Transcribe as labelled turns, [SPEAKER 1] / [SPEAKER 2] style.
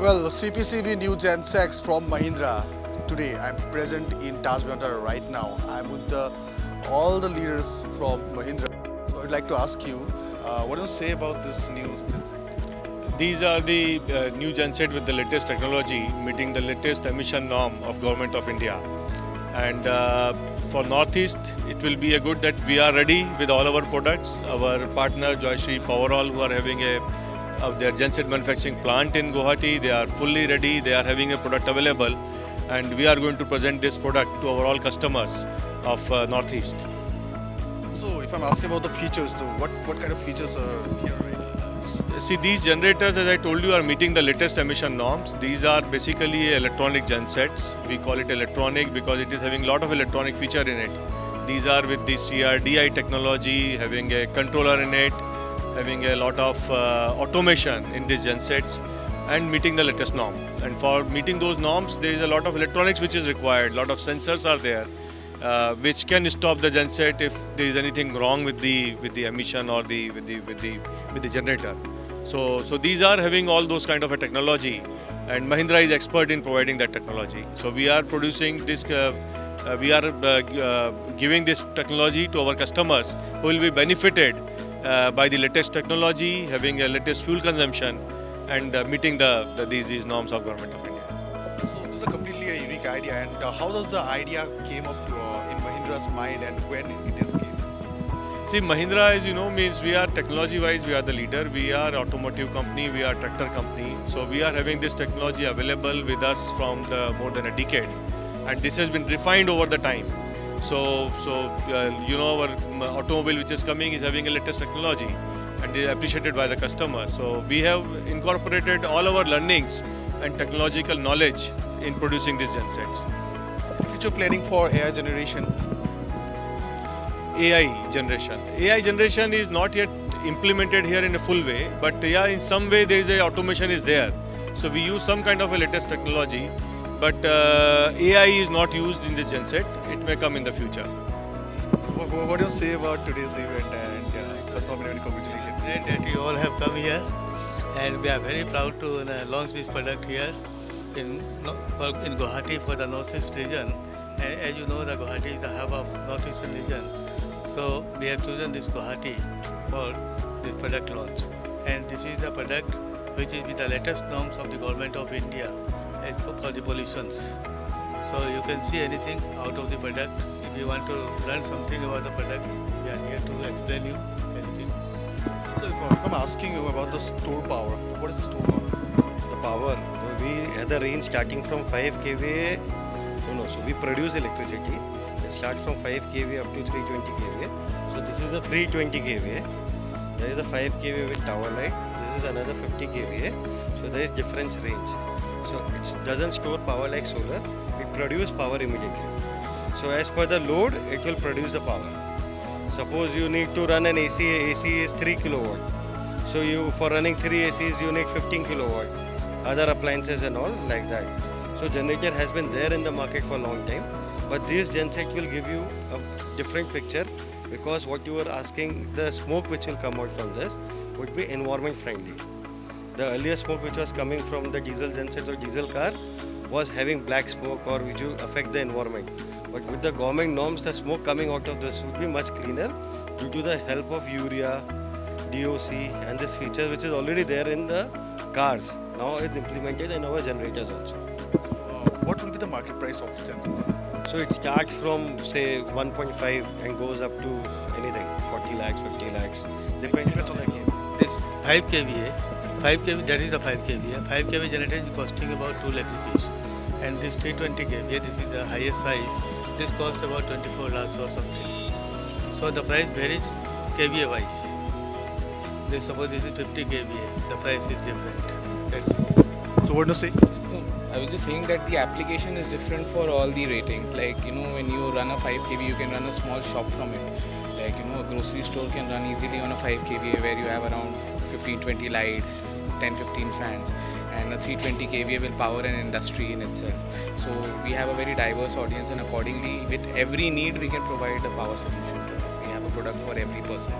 [SPEAKER 1] Well, CPCB New Gen 6 from Mahindra. Today I'm present in Taj Mahal right now. I'm with all the leaders from Mahindra. So I'd like to ask you, what do you say about this new Gen 6?
[SPEAKER 2] These are the new genset with the latest technology, meeting the latest emission norm of Government of India. And for Northeast, it will be a good that we are ready with all our products. Our partner Joyshri Powerol, who are having their genset manufacturing plant in Guwahati, they are fully ready. They are having a product available, and we are going to present this product to our all customers of Northeast.
[SPEAKER 1] So if I'm asking about the features, so what kind of features are here right now?
[SPEAKER 2] See, these generators, as I told you, are meeting the latest emission norms. These are basically electronic gensets. We call it electronic because it is having a lot of electronic feature in it. These are with the CRDI technology, having a controller in it, having a lot of automation in these gensets, and meeting the latest norm. And for meeting those norms, there is a lot of electronics which is required. A lot of sensors are there, which can stop the genset if there is anything wrong with the emission or with the generator. So these are having all those kind of a technology, and Mahindra is expert in providing that technology. So we are producing this. We are giving this technology to our customers who will be benefited by the latest technology, having a latest fuel consumption, and meeting these norms of Government of India.
[SPEAKER 1] So this is a completely a unique idea. And how does the idea came up to, in Mahindra's mind, and when it is came?
[SPEAKER 2] See, Mahindra, as you know, means we are technology-wise, we are the leader. We are automotive company, we are tractor company. So we are having this technology available with us from more than a decade, and this has been refined over the time. So our automobile which is coming is having a latest technology, and is appreciated by the customer. So we have incorporated all our learnings and technological knowledge in producing these gensets.
[SPEAKER 1] Future planning for AI generation.
[SPEAKER 2] AI generation is not yet implemented here in a full way, but yeah, in some way there is a automation is there. So we use some kind of a latest technology, but AI is not used in this genset. It may come in the future.
[SPEAKER 1] What do you say about today's event? And first of all, congratulations.
[SPEAKER 3] Great that you all have come here, and we are very proud to launch this product here in Guwahati for the Northeast region. And as you know, the Guwahati is the hub of Northeastern region. So we have chosen this Guwahati for this product launch. And this is the product which is with the latest norms of the Government of India as for the pollutions. So you can see anything out of the product. If you want to learn something about the product, we are here to explain you anything.
[SPEAKER 1] So if I'm asking you about the store power, what is the store power?
[SPEAKER 4] The power, we have the range starting from 5 kVA. So we produce electricity. It starts from 5 kVA up to 320 kVA. So this is the 320 kVA. There is a 5 kVA with tower light. This is another 50 kVA. So there is different range. So it doesn't store power like solar. It produces power immediately. So as per the load, it will produce the power. Suppose you need to run an AC. AC is 3 kilowatt. So for running 3 ACs, you need 15 kilowatt. Other appliances and all like that. So generator has been there in the market for a long time, but this genset will give you a different picture, because what you were asking, the smoke which will come out from this would be environment friendly. The earlier smoke which was coming from the diesel genset or diesel car was having black smoke or which will affect the environment. But with the government norms, the smoke coming out of this would be much cleaner due to the help of urea, DOC and this feature which is already there in the cars. Now it's implemented in our generators also.
[SPEAKER 1] What will be the market price of genset?
[SPEAKER 4] So it starts from say 1.5 and goes up to anything, 40 lakhs, 50 lakhs, depending on the game.
[SPEAKER 3] This 5 kVA, that is the 5 kVA. 5 kVA generator is costing about 2 lakh rupees. And this 320 kVA, this is the highest size, this costs about 24 lakhs or something. So the price varies kVA wise. Suppose this is 50 kVA, the price is different. That's it.
[SPEAKER 1] So what do you say?
[SPEAKER 5] No, I was just saying that the application is different for all the ratings. Like, when you run a 5 kVA, you can run a small shop from it. Like, a grocery store can run easily on a 5 kVA where you have around 15-20 lights, 10-15 fans. And a 320 kVA will power an industry in itself. So we have a very diverse audience, and accordingly, with every need, we can provide a power solution to it. We have a product for every person.